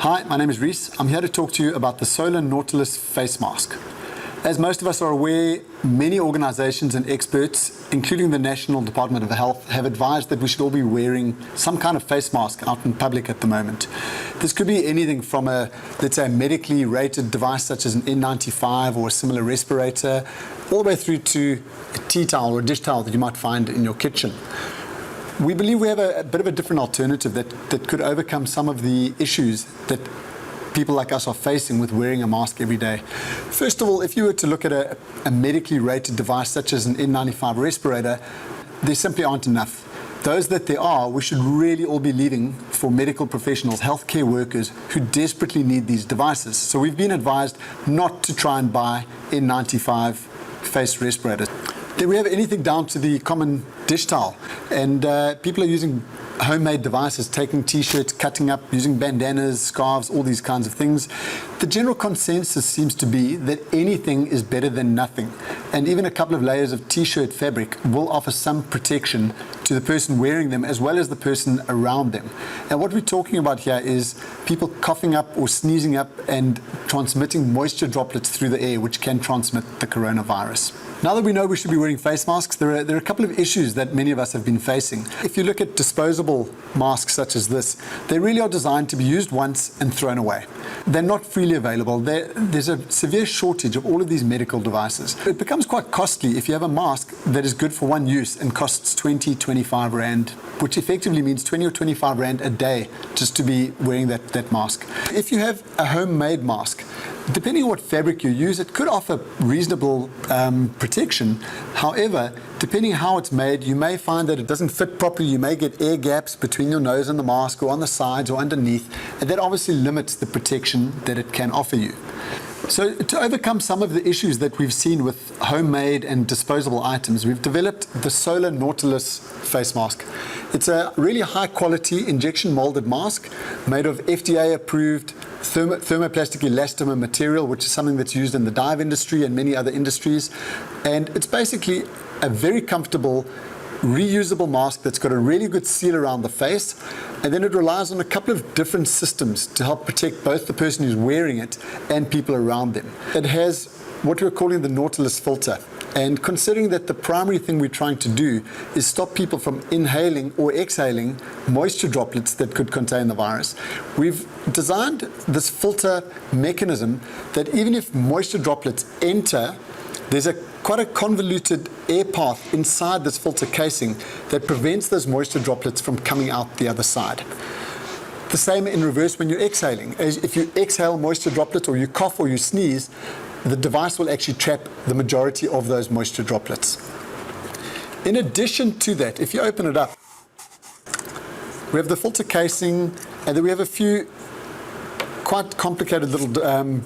Hi, my name is Reese. I'm here to talk to you about the SOLA Nautilus face mask. As most of us are aware, many organizations and experts, including the National Department of Health, have advised that we should all be wearing some kind of face mask out in public at the moment. This could be anything from let's say, a medically rated device such as an N95 or a similar respirator, all the way through to a tea towel or a dish towel that you might find in your kitchen. We believe we have a bit of a different alternative that could overcome some of the issues that people like us are facing with wearing a mask every day. First of all, if you were to look at a medically rated device such as an N95 respirator, there simply aren't enough. Those that there are, we should really all be leaving for medical professionals, healthcare workers who desperately need these devices. So we've been advised not to try and buy N95 face respirators. Then we have anything down to the common dish towel, and people are using homemade devices, taking t-shirts, cutting up, using bandanas, scarves, all these kinds of things. The general consensus seems to be that anything is better than nothing, and even a couple of layers of t-shirt fabric will offer some protection to the person wearing them as well as the person around them. And what we're talking about here is people coughing up or sneezing up and transmitting moisture droplets through the air, which can transmit the coronavirus. Now that we know we should be wearing face masks, there are a couple of issues that many of us have been facing. If you look at disposable masks such as this, they really are designed to be used once and thrown away. They're not freely available. There's a severe shortage of all of these medical devices. It becomes quite costly if you have a mask that is good for one use and costs 20, 25 Rand, which effectively means 20 or 25 Rand a day just to be wearing that mask. If you have a homemade mask, depending on what fabric you use, it could offer reasonable protection. However, depending on how it's made, you may find that it doesn't fit properly. You may get air gaps between your nose and the mask, or on the sides or underneath, and that obviously limits the protection that it can offer you. So to overcome some of the issues that we've seen with homemade and disposable items, we've developed the SOLA Nautilus face mask. It's a really high quality injection molded mask made of FDA approved thermoplastic elastomer material, which is something that's used in the dive industry and many other industries. And it's basically a very comfortable, reusable mask that's got a really good seal around the face, and then it relies on a couple of different systems to help protect both the person who's wearing it and people around them. It has what we're calling the Nautilus filter, and considering that the primary thing we're trying to do is stop people from inhaling or exhaling moisture droplets that could contain the virus, we've designed this filter mechanism that even if moisture droplets enter, there's quite a convoluted air path inside this filter casing that prevents those moisture droplets from coming out the other side. The same in reverse when you're exhaling. If you exhale moisture droplets or you cough or you sneeze, the device will actually trap the majority of those moisture droplets. In addition to that, if you open it up, we have the filter casing, and then we have a few quite complicated little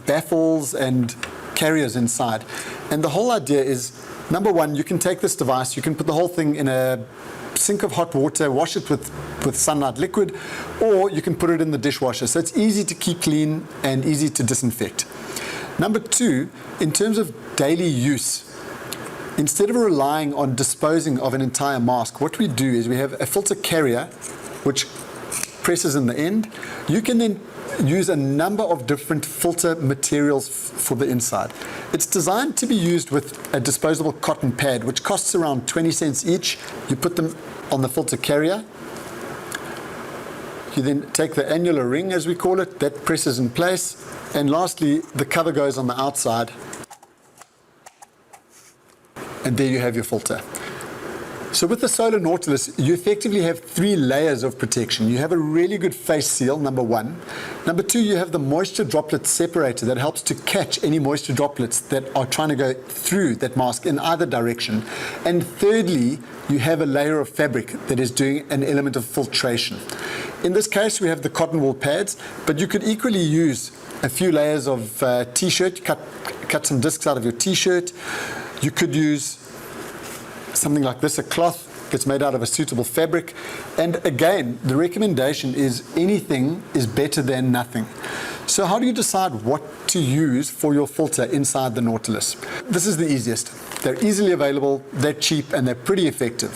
baffles and carriers inside. And the whole idea is, number one, you can take this device, you can put the whole thing in a sink of hot water, wash it with sunlight liquid, or you can put it in the dishwasher. So it's easy to keep clean and easy to disinfect. Number two, in terms of daily use, instead of relying on disposing of an entire mask, what we do is we have a filter carrier which presses in the end. You can then use a number of different filter materials for the inside. It's designed to be used with a disposable cotton pad, which costs around 20 cents each. You put them on the filter carrier. You then take the annular ring, as we call it, that presses in place. And lastly, the cover goes on the outside. And there you have your filter. So with the SOLA Nautilus, you effectively have 3 layers of protection. You have a really good face seal, number one. Number two, you have the moisture droplet separator that helps to catch any moisture droplets that are trying to go through that mask in either direction. And thirdly, you have a layer of fabric that is doing an element of filtration. In this case, we have the cotton wool pads, but you could equally use a few layers of t-shirt, cut some discs out of your t-shirt. You could use something like this, a cloth that's made out of a suitable fabric. And again, the recommendation is anything is better than nothing. So how do you decide what to use for your filter inside the Nautilus? This is the easiest. They're easily available, they're cheap, and they're pretty effective.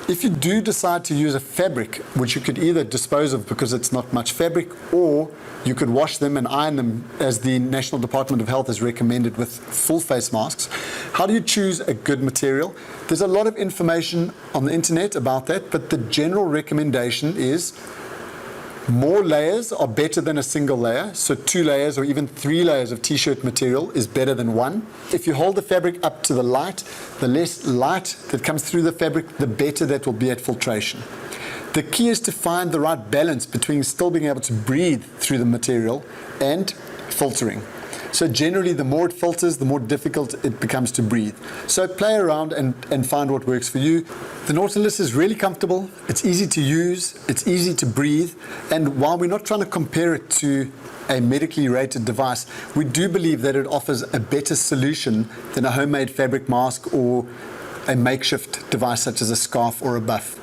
If you do decide to use a fabric, which you could either dispose of because it's not much fabric, or you could wash them and iron them as the National Department of Health has recommended with full face masks, how do you choose a good material? There's a lot of information on the internet about that, but the general recommendation is more layers are better than a single layer. So 2 layers or even 3 layers of t-shirt material is better than 1. If you hold the fabric up to the light, the less light that comes through the fabric, the better that will be at filtration. The key is to find the right balance between still being able to breathe through the material and filtering. So generally, the more it filters, the more difficult it becomes to breathe. So play around and find what works for you. The Nautilus is really comfortable, it's easy to use, it's easy to breathe, and while we're not trying to compare it to a medically rated device, we do believe that it offers a better solution than a homemade fabric mask or a makeshift device such as a scarf or a buff.